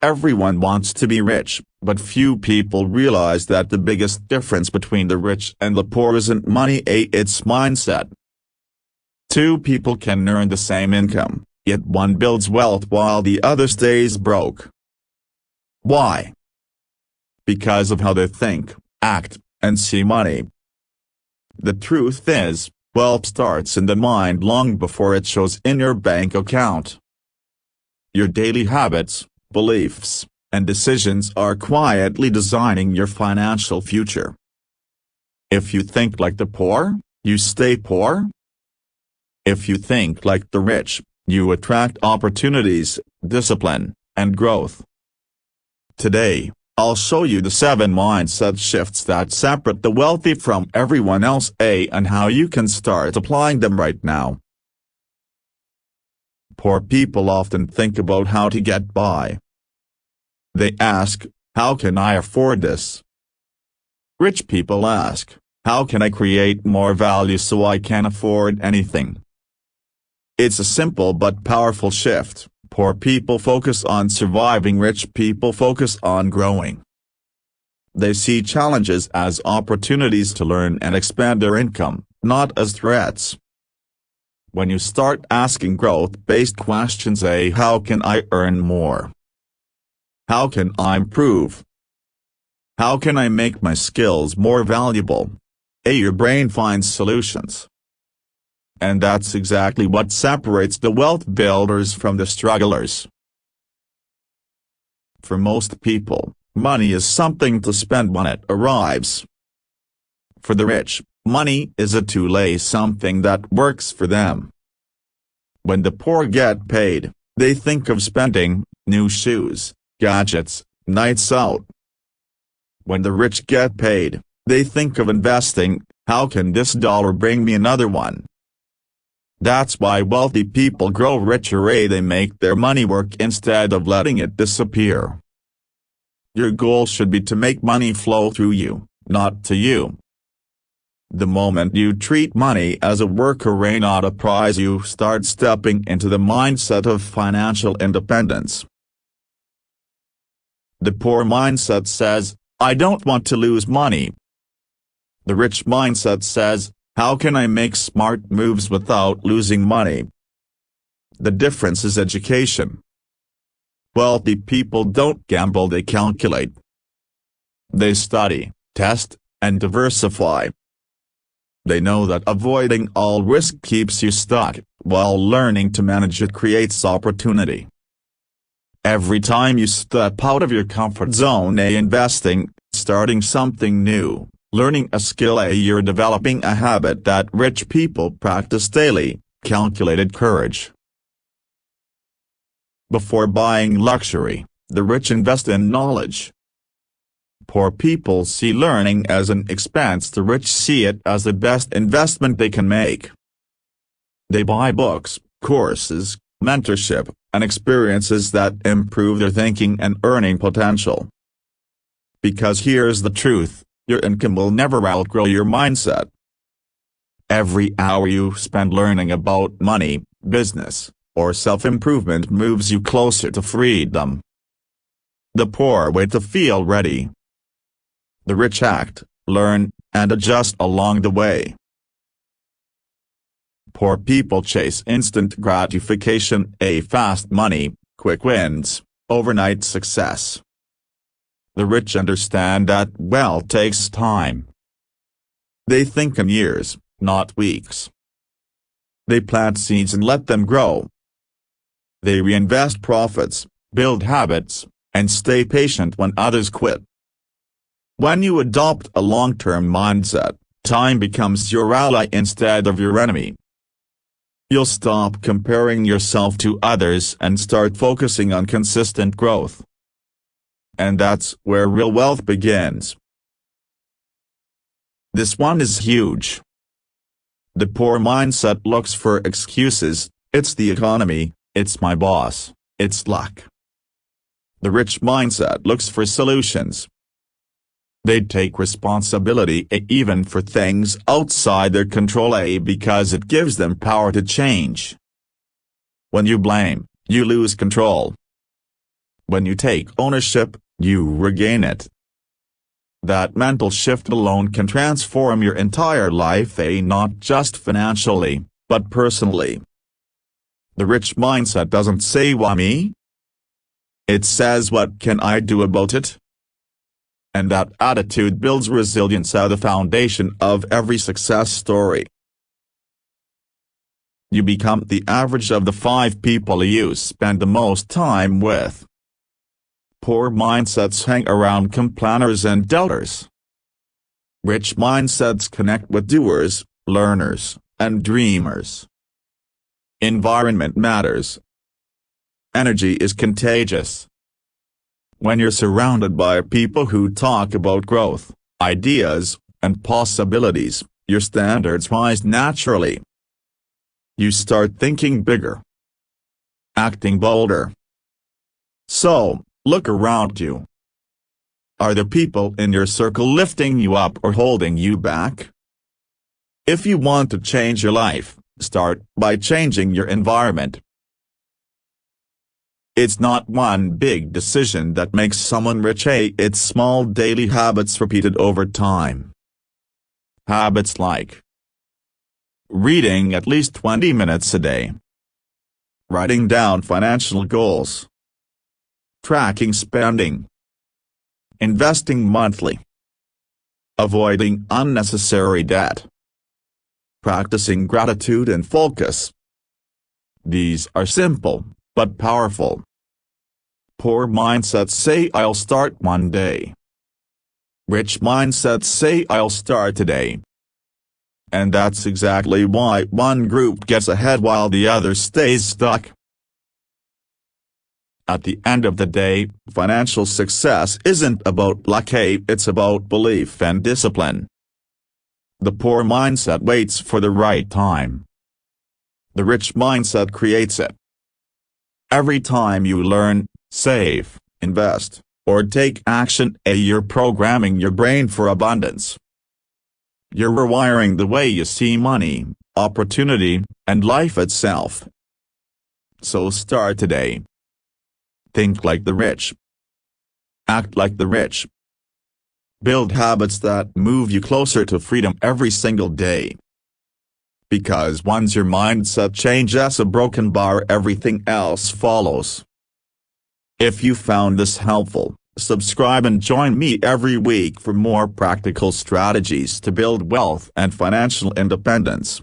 Everyone wants to be rich, but few people realize that the biggest difference between the rich and the poor isn't money, it's mindset. Two people can earn the same income, yet one builds wealth while the other stays broke. Why? Because of how they think, act, and see money. The truth is, wealth starts in the mind long before it shows in your bank account. Your daily habits, beliefs, and decisions are quietly designing your financial future. If you think like the poor, you stay poor. If you think like the rich, you attract opportunities, discipline, and growth. Today, I'll show you the 7 mindset shifts that separate the wealthy from everyone else, and how you can start applying them right now. Poor people often think about how to get by. They ask, how can I afford this? Rich people ask, how can I create more value so I can afford anything? It's a simple but powerful shift. Poor people focus on surviving, rich people focus on growing. They see challenges as opportunities to learn and expand their income, not as threats. When you start asking growth-based questions, how can I earn more? How can I improve? How can I make my skills more valuable? Your brain finds solutions. And that's exactly what separates the wealth builders from the strugglers. For most people, money is something to spend when it arrives. For the rich, money is a tool, something that works for them. When the poor get paid, they think of spending, new shoes, gadgets, nights out. When the rich get paid, they think of investing, how can this dollar bring me another one? That's why wealthy people grow richer, they make their money work instead of letting it disappear. Your goal should be to make money flow through you, not to you. The moment you treat money as a worker, not a prize, you start stepping into the mindset of financial independence. The poor mindset says, I don't want to lose money. The rich mindset says, how can I make smart moves without losing money? The difference is education. Wealthy people don't gamble, they calculate. They study, test, and diversify. They know that avoiding all risk keeps you stuck, while learning to manage it creates opportunity. Every time you step out of your comfort zone, investing, starting something new, learning a skill, you're developing a habit that rich people practice daily, calculated courage. Before buying luxury, the rich invest in knowledge. Poor people see learning as an expense, the rich see it as the best investment they can make. They buy books, courses, mentorship, and experiences that improve their thinking and earning potential. Because here's the truth, your income will never outgrow your mindset. Every hour you spend learning about money, business, or self-improvement moves you closer to freedom. The poor wait to feel ready. The rich act, learn, and adjust along the way. Poor people chase instant gratification, fast money, quick wins, overnight success. The rich understand that wealth takes time. They think in years, not weeks. They plant seeds and let them grow. They reinvest profits, build habits, and stay patient when others quit. When you adopt a long-term mindset, time becomes your ally instead of your enemy. You'll stop comparing yourself to others and start focusing on consistent growth. And that's where real wealth begins. This one is huge. The poor mindset looks for excuses, it's the economy, it's my boss, it's luck. The rich mindset looks for solutions. They take responsibility even for things outside their control because it gives them power to change. When you blame, you lose control. When you take ownership, you regain it. That mental shift alone can transform your entire life, not just financially, but personally. The rich mindset doesn't say why me? It says what can I do about it? And that attitude builds resilience, the foundation of every success story. You become the average of the 5 people you spend the most time with. Poor mindsets hang around complainers and doubters. Rich mindsets connect with doers, learners, and dreamers. Environment matters. Energy is contagious. When you're surrounded by people who talk about growth, ideas, and possibilities, your standards rise naturally. You start thinking bigger, acting bolder. So, look around you. Are the people in your circle lifting you up or holding you back? If you want to change your life, start by changing your environment. It's not one big decision that makes someone rich, it's small daily habits repeated over time. Habits like reading at least 20 minutes a day, writing down financial goals, tracking spending, investing monthly, avoiding unnecessary debt, practicing gratitude and focus. These are simple, but powerful. Poor mindsets say I'll start one day. Rich mindsets say I'll start today. And that's exactly why one group gets ahead while the other stays stuck. At the end of the day, financial success isn't about luck, it's about belief and discipline. The poor mindset waits for the right time. The rich mindset creates it. Every time you learn, save, invest, or take action, you're programming your brain for abundance. You're rewiring the way you see money, opportunity, and life itself. So start today. Think like the rich. Act like the rich. Build habits that move you closer to freedom every single day. Because once your mindset changes a broken bar, everything else follows. If you found this helpful, subscribe and join me every week for more practical strategies to build wealth and financial independence.